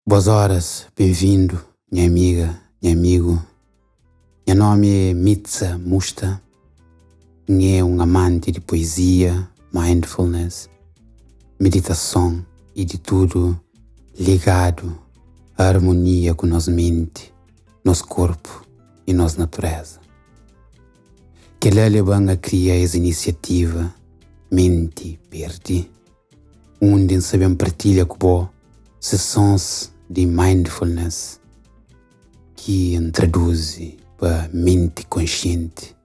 Boas horas, bem-vindo, minha amiga, minha amigo. Meu nome é Mitsa Musta. É um amante de poesia, mindfulness, meditação e de tudo ligado à harmonia com nossa mente, nosso corpo e nossa natureza. Que ele venha criar essa iniciativa Mente Verde, onde sabemos partilhar com você sessões de mindfulness que traduz para mente consciente.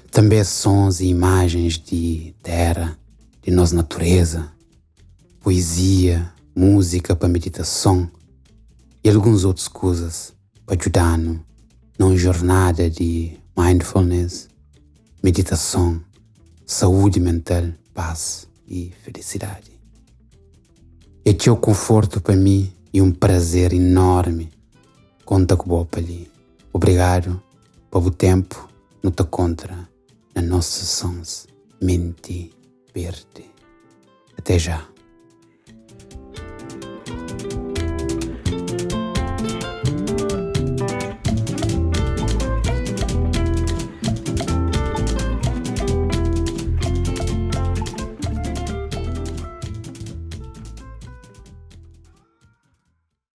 Também sons e imagens de terra, de nossa natureza, poesia, música para meditação e algumas outras coisas para ajudar-nos numa jornada de mindfulness, meditação, saúde mental, paz e felicidade. Este é o conforto para mim e um prazer enorme contar com você ali. Obrigado pelo tempo no te contra nas nossas sessões Mente Verde. Até já.